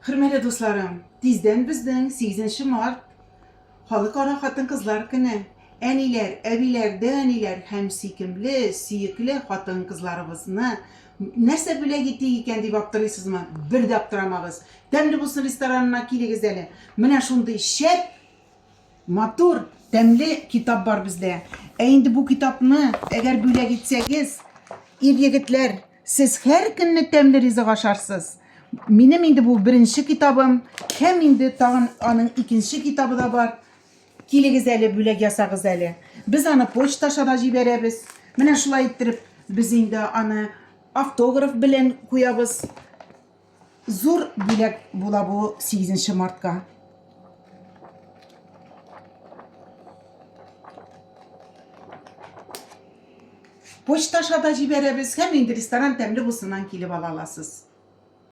Hürmetli dostlarım, dizden bizden 8 Mart Halkara Hatın Kızlar Günü. Eniler, eviler, deniler hem sikimli, siyikli hatın kızlarımızını nerse bile gittiğiken deyip aptırıysız mı? Bir de aptıramağız. Demli bulsun restoranına kiligiz eli. Mine şunday şep, matur, demli kitap var bizde. Eğindi bu kitapını eğer böyle gitsegiz, yigitler, siz her günlük demlerizi kaşarsız. Benim indi bu birinci kitabım, hem indi tağın anın ikinci kitabı da var. Kiligiz eli, bülek yasağız eli. Biz anı poçtaşa da jiberemiz. Mine şulay ettirip, biz indi anı автограф bilen koyabız. Zor bülek bula bu 8 Mart'ka. Poçtaşa da jiberemiz, hem indi restoran temli busundan kilip alalasız.